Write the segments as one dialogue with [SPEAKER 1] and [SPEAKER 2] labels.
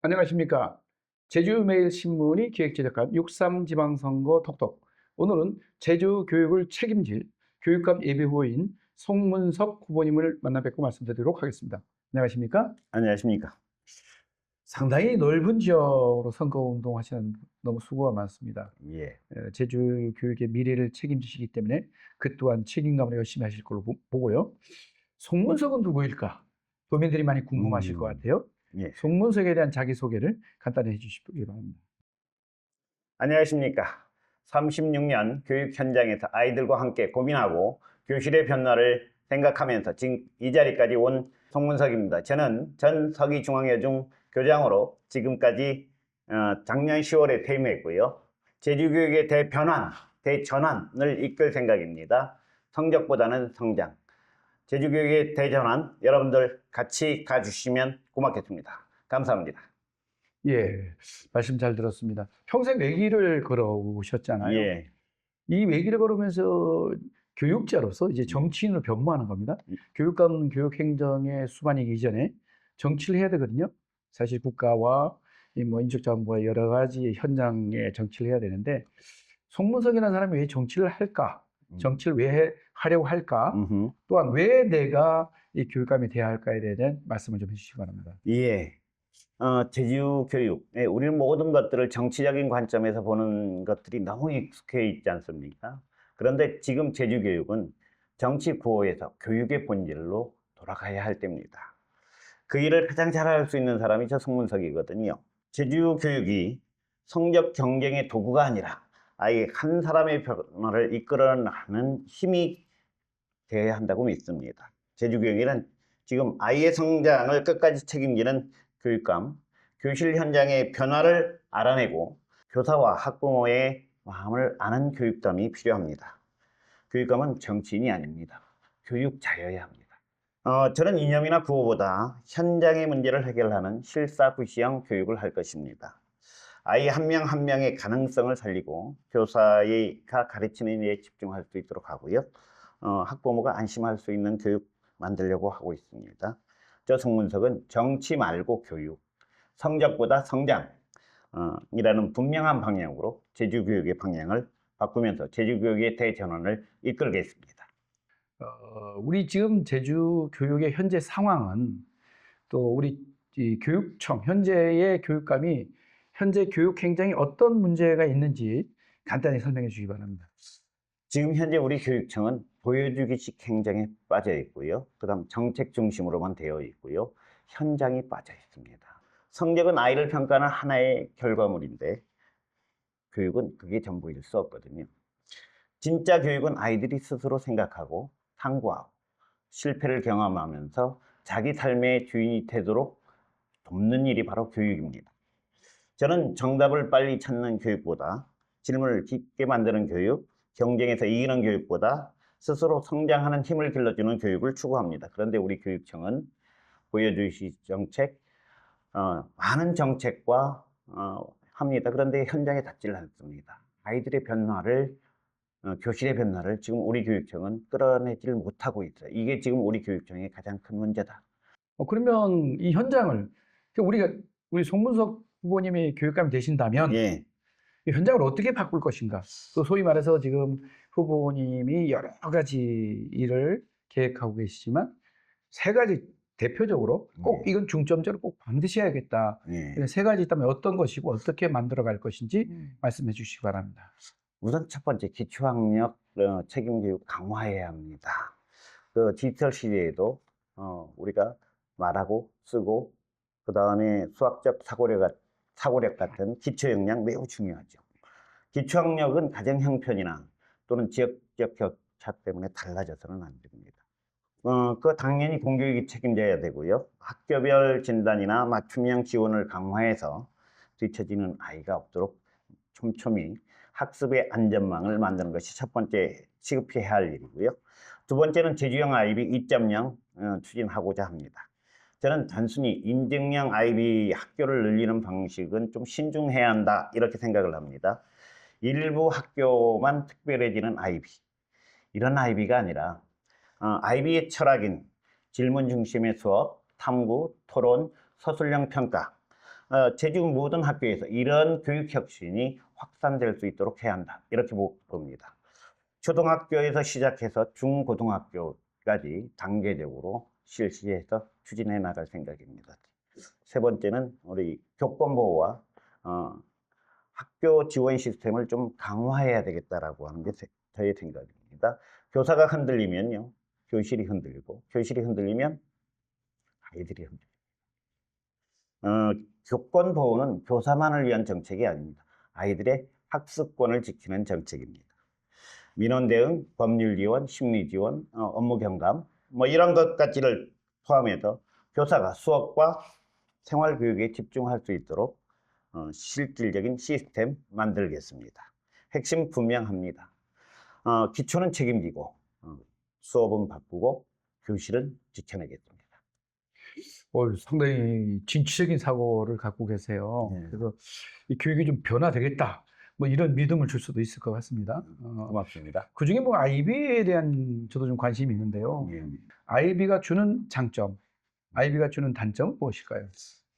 [SPEAKER 1] 안녕하십니까. 제주매일신문이 기획제작한 6.3 지방선거 톡톡. 오늘은 제주 교육을 책임질 교육감 예비후보인 송문석 후보님을 만나 뵙고 말씀드리도록 하겠습니다. 안녕하십니까?
[SPEAKER 2] 안녕하십니까.
[SPEAKER 1] 상당히 넓은 지역으로 선거운동 하시는 너무 수고가 많습니다.
[SPEAKER 2] 예.
[SPEAKER 1] 제주 교육의 미래를 책임지시기 때문에 그 또한 책임감을 열심히 하실 걸로 보고요. 송문석은 누구일까? 도민들이 많이 궁금하실 것 같아요.
[SPEAKER 2] 예.
[SPEAKER 1] 송문석에 대한 자기소개를 간단히 해주시기 바랍니다.
[SPEAKER 2] 안녕하십니까. 36년 교육 현장에서 아이들과 함께 고민하고 교실의 변화를 생각하면서 지금 이 자리까지 온 송문석입니다. 저는 전 서기중앙여중 교장으로 지금까지 작년 10월에 퇴임했고요. 제주교육의 대변환, 대전환을 이끌 생각입니다. 성적보다는 성장. 제주교육의 대전환, 여러분들 같이 가주시면 고맙겠습니다. 감사합니다.
[SPEAKER 1] 예, 말씀 잘 들었습니다. 평생 외길을 걸어오셨잖아요.
[SPEAKER 2] 예.
[SPEAKER 1] 이 외길을 걸으면서 교육자로서 이제 정치인으로 변모하는 겁니다. 교육감 교육행정의 수반이기 이전에 정치를 해야 되거든요. 사실 국가와 인적자원부와 여러 가지 현장에 정치를 해야 되는데 송문석이라는 사람이 왜 정치를 할까? 정치를 왜 하려고 할까? 또한 왜 내가 이 교육감이 돼야 할까에 대한 말씀을 좀 해주시기 바랍니다.
[SPEAKER 2] 예. 제주 교육, 우리는 모든 것들을 정치적인 관점에서 보는 것들이 너무 익숙해 있지 않습니까? 그런데 지금 제주 교육은 정치 구호에서 교육의 본질로 돌아가야 할 때입니다. 그 일을 가장 잘할 수 있는 사람이 저 송문석이거든요. 제주 교육이 성적 경쟁의 도구가 아니라 아예 한 사람의 변화를 이끌어가는 힘이 되어야 한다고 믿습니다. 제주 교육에는 지금 아이의 성장을 끝까지 책임지는 교육감, 교실 현장의 변화를 알아내고 교사와 학부모의 마음을 아는 교육감이 필요합니다. 교육감은 정치인이 아닙니다. 교육자여야 합니다. 저는 이념이나 구호보다 현장의 문제를 해결하는 실사구시형 교육을 할 것입니다. 아이 한 명 한 명의 가능성을 살리고 교사가 가르치는 일에 집중할 수 있도록 하고요. 학부모가 안심할 수 있는 교육 만들려고 하고 있습니다. 저 송문석은 정치 말고 교육, 성적보다 성장이라는 분명한 방향으로 제주교육의 방향을 바꾸면서 제주교육의 대전환을 이끌겠습니다.
[SPEAKER 1] 우리 지금 제주 교육의 현재 상황은 또 우리 이 교육청, 현재의 교육감이 현재 교육 행정에 어떤 문제가 있는지 간단히 설명해 주시기 바랍니다.
[SPEAKER 2] 지금 현재 우리 교육청은 보여주기식 행정에 빠져 있고요. 그 다음 정책 중심으로만 되어 있고요. 현장이 빠져 있습니다. 성적은 아이를 평가하는 하나의 결과물인데 교육은 그게 전부일 수 없거든요. 진짜 교육은 아이들이 스스로 생각하고 탐구하고 실패를 경험하면서 자기 삶의 주인이 되도록 돕는 일이 바로 교육입니다. 저는 정답을 빨리 찾는 교육보다 질문을 깊게 만드는 교육, 경쟁에서 이기는 교육보다 스스로 성장하는 힘을 길러주는 교육을 추구합니다. 그런데 우리 교육청은 보여주시 정책, 많은 정책과 합니다. 그런데 현장에 닿지를 않습니다. 아이들의 변화를, 교실의 변화를 지금 우리 교육청은 끌어내지를 못하고 있어요. 이게 지금 우리 교육청의 가장 큰 문제다.
[SPEAKER 1] 그러면 이 현장을 우리 송문석 후보님이 교육감이 되신다면
[SPEAKER 2] 예.
[SPEAKER 1] 이 현장을 어떻게 바꿀 것인가? 또 소위 말해서 지금 후보님이 여러 가지 일을 계획하고 계시지만 세 가지 대표적으로 꼭 이건 중점적으로 꼭 반드시 해야겠다.
[SPEAKER 2] 예.
[SPEAKER 1] 세 가지 있다면 어떤 것이고 어떻게 만들어갈 것인지 말씀해 주시기 바랍니다.
[SPEAKER 2] 우선 첫 번째, 기초학력 책임교육 강화해야 합니다. 그 디지털 시대에도 우리가 말하고 쓰고 그 다음에 수학적 사고력 같은 기초 역량 매우 중요하죠. 기초학력은 가정 형편이나 또는 지역적 격차 때문에 달라져서는 안 됩니다. 그 당연히 공교육이 책임져야 되고요. 학교별 진단이나 맞춤형 지원을 강화해서 뒤처지는 아이가 없도록 촘촘히 학습의 안전망을 만드는 것이 첫 번째 시급해야 할 일이고요. 두 번째는 제주형 아이비 2.0 추진하고자 합니다. 저는 단순히 인증형 아이비 학교를 늘리는 방식은 좀 신중해야 한다 이렇게 생각을 합니다. 일부 학교만 특별해지는 아이비, 이런 아이비가 아니라 아이비의 철학인 질문 중심의 수업, 탐구, 토론, 서술형 평가, 제주 모든 학교에서 이런 교육 혁신이 확산될 수 있도록 해야 한다. 이렇게 봅니다. 초등학교에서 시작해서 중고등학교까지 단계적으로 실시해서 추진해 나갈 생각입니다. 세 번째는 우리 교권 보호와 학교 지원 시스템을 좀 강화해야 되겠다라고 하는 게 저의 생각입니다. 교사가 흔들리면요, 교실이 흔들리고, 교실이 흔들리면 아이들이 흔들립니다. 교권 보호는 교사만을 위한 정책이 아닙니다. 아이들의 학습권을 지키는 정책입니다. 민원 대응, 법률 지원, 심리 지원, 업무 경감, 뭐 이런 것까지를 포함해서 교사가 수업과 생활 교육에 집중할 수 있도록 실질적인 시스템 만들겠습니다. 핵심 분명합니다. 기초는 책임지고 수업은 바꾸고 교실은 지켜내겠습니다.
[SPEAKER 1] 상당히 진취적인 사고를 갖고 계세요.
[SPEAKER 2] 네.
[SPEAKER 1] 그래서 이 교육이 좀 변화되겠다. 뭐 이런 믿음을 줄 수도 있을 것 같습니다.
[SPEAKER 2] 고맙습니다.
[SPEAKER 1] 그중에 뭐 아이비에 대한 저도 좀 관심이 있는데요.
[SPEAKER 2] 예.
[SPEAKER 1] 아이비가 주는 장점, 아이비가 주는 단점은 무엇일까요?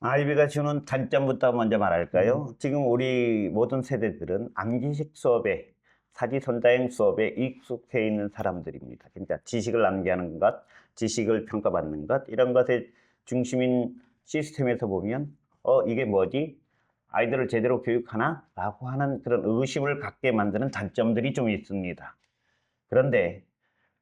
[SPEAKER 2] 아이비가 주는 단점부터 먼저 말할까요? 지금 우리 모든 세대들은 암기식 수업에 사지선다형 수업에 익숙해 있는 사람들입니다. 그러니까 지식을 암기하는 것, 지식을 평가받는 것 이런 것의 중심인 시스템에서 보면 이게 뭐지? 아이들을 제대로 교육하나? 라고 하는 그런 의심을 갖게 만드는 단점들이 좀 있습니다. 그런데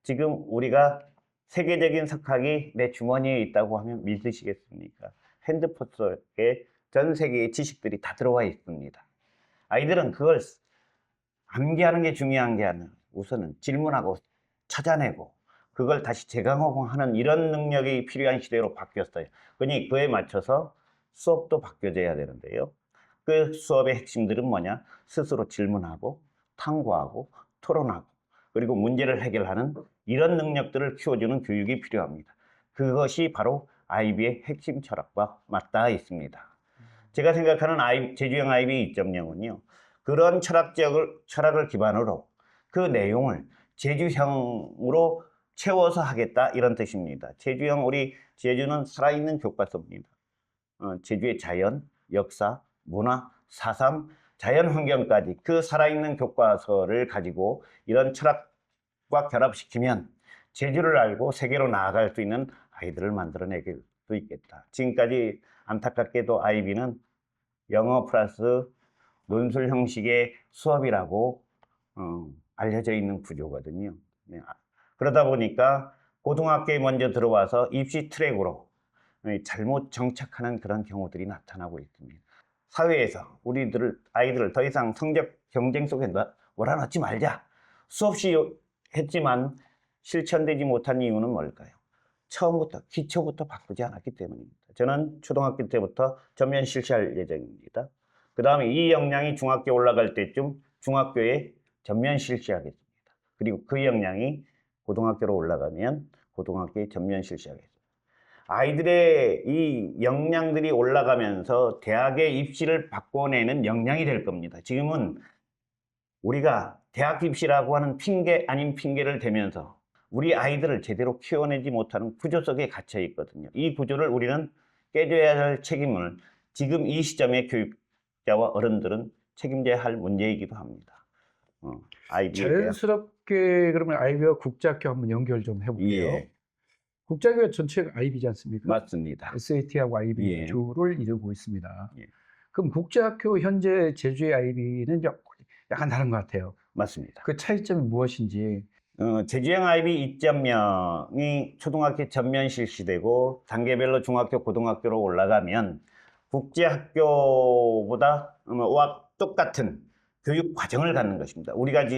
[SPEAKER 2] 지금 우리가 세계적인 석학이 내 주머니에 있다고 하면 믿으시겠습니까? 핸드폰 속에 전 세계의 지식들이 다 들어와 있습니다. 아이들은 그걸 암기하는 게 중요한 게 아니라 우선은 질문하고 찾아내고 그걸 다시 재강하고 하는 이런 능력이 필요한 시대로 바뀌었어요. 그러니 그에 맞춰서 수업도 바뀌어져야 되는데요. 그 수업의 핵심들은 뭐냐? 스스로 질문하고 탐구하고 토론하고 그리고 문제를 해결하는 이런 능력들을 키워주는 교육이 필요합니다. 그것이 바로 아이비의 핵심 철학과 맞닿아 있습니다. 제가 생각하는 제주형 아이비 2.0은요. 그런 철학을 기반으로 그 내용을 제주형으로 채워서 하겠다 이런 뜻입니다. 우리 제주는 살아있는 교과서입니다. 제주의 자연, 역사, 문화, 사상, 자연 환경까지 그 살아있는 교과서를 가지고 이런 철학과 결합시키면 제주를 알고 세계로 나아갈 수 있는 아이들을 만들어내길 수 있겠다. 지금까지 안타깝게도 아이비는 영어 플러스 논술 형식의 수업이라고 알려져 있는 구조거든요. 네. 그러다 보니까 고등학교에 먼저 들어와서 입시 트랙으로 잘못 정착하는 그런 경우들이 나타나고 있습니다. 사회에서 아이들을 더 이상 성적 경쟁 속에 몰아넣지 말자. 수없이 했지만 실천되지 못한 이유는 뭘까요? 처음부터 기초부터 바꾸지 않았기 때문입니다. 저는 초등학교 때부터 전면 실시할 예정입니다. 그 다음에 이 역량이 중학교 올라갈 때쯤 중학교에 전면 실시하겠습니다. 그리고 그 역량이 고등학교로 올라가면 고등학교에 전면 실시하겠습니다. 아이들의 이 역량들이 올라가면서 대학의 입시를 바꿔내는 역량이 될 겁니다. 지금은 우리가 대학 입시라고 하는 핑계 아닌 핑계를 대면서 우리 아이들을 제대로 키워내지 못하는 구조 속에 갇혀 있거든요. 이 구조를 우리는 깨줘야 할 책임을 지금 이 시점의 교육자와 어른들은 책임져야 할 문제이기도 합니다.
[SPEAKER 1] 자연스럽게 그러면 아이비와 국제학교 한번 연결 좀 해볼게요.
[SPEAKER 2] 예.
[SPEAKER 1] 국제학교가 전체가 아이비지 않습니까?
[SPEAKER 2] 맞습니다.
[SPEAKER 1] SAT하고 아이비
[SPEAKER 2] 예.
[SPEAKER 1] 주를 이루고 있습니다.
[SPEAKER 2] 예.
[SPEAKER 1] 그럼 국제학교 현재 제주의 아이비는 약간 다른 것 같아요.
[SPEAKER 2] 맞습니다.
[SPEAKER 1] 그 차이점이 무엇인지.
[SPEAKER 2] 제주형 아이비 2.0이 초등학교 전면 실시되고 단계별로 중학교, 고등학교로 올라가면 국제학교보다 똑같은 교육 과정을 갖는 것입니다. 우리가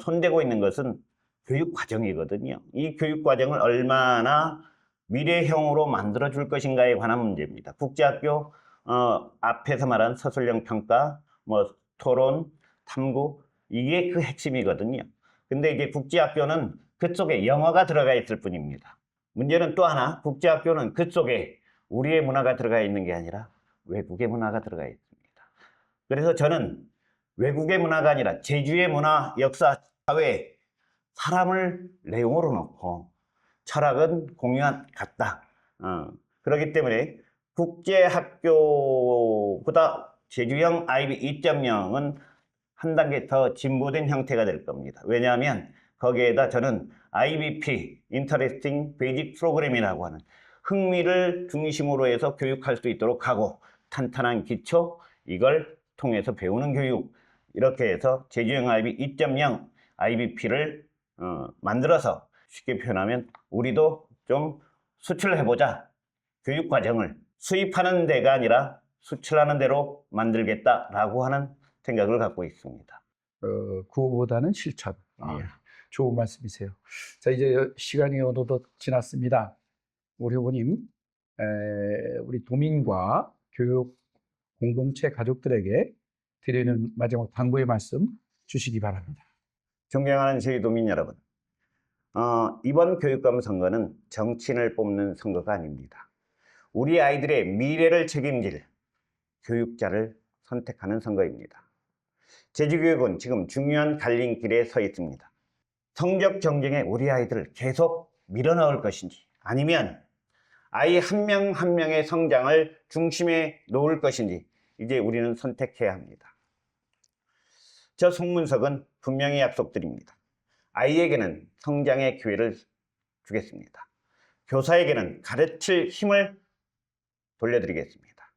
[SPEAKER 2] 손대고 있는 것은 교육 과정이거든요. 이 교육 과정을 얼마나 미래형으로 만들어 줄 것인가에 관한 문제입니다. 국제학교 앞에서 말한 서술형 평가, 토론, 탐구 이게 그 핵심이거든요. 근데 이제 국제학교는 그쪽에 영어가 들어가 있을 뿐입니다. 문제는 또 하나, 국제학교는 그쪽에 우리의 문화가 들어가 있는 게 아니라 외국의 문화가 들어가 있습니다. 그래서 저는 외국의 문화가 아니라 제주의 문화, 역사, 사회, 사람을 내용으로 놓고 철학은 공유한 같다. 그렇기 때문에 국제학교보다 제주형 IB 2.0은 한 단계 더 진보된 형태가 될 겁니다. 왜냐하면 거기에다 저는 IBP, Interesting Basic Program이라고 하는 흥미를 중심으로 해서 교육할 수 있도록 하고 탄탄한 기초, 이걸 통해서 배우는 교육, 이렇게 해서 제주형 IB 2.0 IBP를 만들어서 쉽게 표현하면 우리도 좀 수출해보자. 교육 과정을 수입하는 데가 아니라 수출하는 데로 만들겠다라고 하는 생각을 갖고 있습니다.
[SPEAKER 1] 구호보다는 실천.
[SPEAKER 2] 예.
[SPEAKER 1] 좋은 말씀이세요. 자, 이제 시간이 어느덧 지났습니다. 우리 후보님, 우리 도민과 교육 공동체 가족들에게 드리는 마지막 당부의 말씀 주시기 바랍니다.
[SPEAKER 2] 존경하는 저희 도민 여러분, 이번 교육감 선거는 정치인을 뽑는 선거가 아닙니다. 우리 아이들의 미래를 책임질 교육자를 선택하는 선거입니다. 제주교육은 지금 중요한 갈림길에 서 있습니다. 성적 경쟁에 우리 아이들을 계속 밀어넣을 것인지, 아니면 아이 한 명 한 명의 성장을 중심에 놓을 것인지 이제 우리는 선택해야 합니다. 저 송문석은 분명히 약속드립니다. 아이에게는 성장의 기회를 주겠습니다. 교사에게는 가르칠 힘을 돌려드리겠습니다.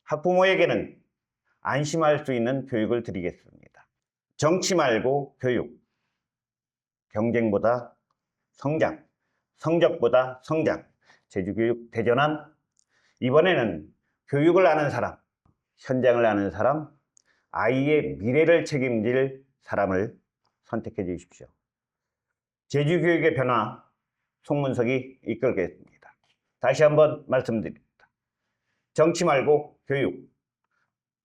[SPEAKER 2] 학부모에게는 안심할 수 있는 교육을 드리겠습니다. 정치 말고 교육, 경쟁보다 성장, 성적보다 성장, 제주교육 대전환. 이번에는 교육을 아는 사람, 현장을 아는 사람, 아이의 미래를 책임질 사람을 선택해 주십시오. 제주교육의 변화, 송문석이 이끌겠습니다. 다시 한번 말씀드립니다. 정치 말고 교육,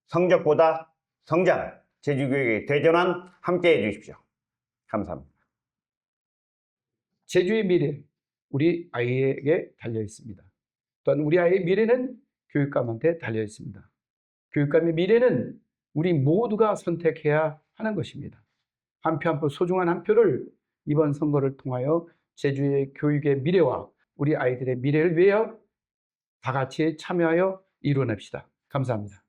[SPEAKER 2] 성적보다 성장, 제주교육의 대전환 함께 해주십시오. 감사합니다.
[SPEAKER 1] 제주의 미래, 우리 아이에게 달려 있습니다. 또한 우리 아이의 미래는 교육감한테 달려 있습니다. 교육감의 미래는 우리 모두가 선택해야 하는 것입니다. 한 표 한 표, 소중한 한 표를 이번 선거를 통하여 제주의 교육의 미래와 우리 아이들의 미래를 위하여 다 같이 참여하여 이루어냅시다. 감사합니다.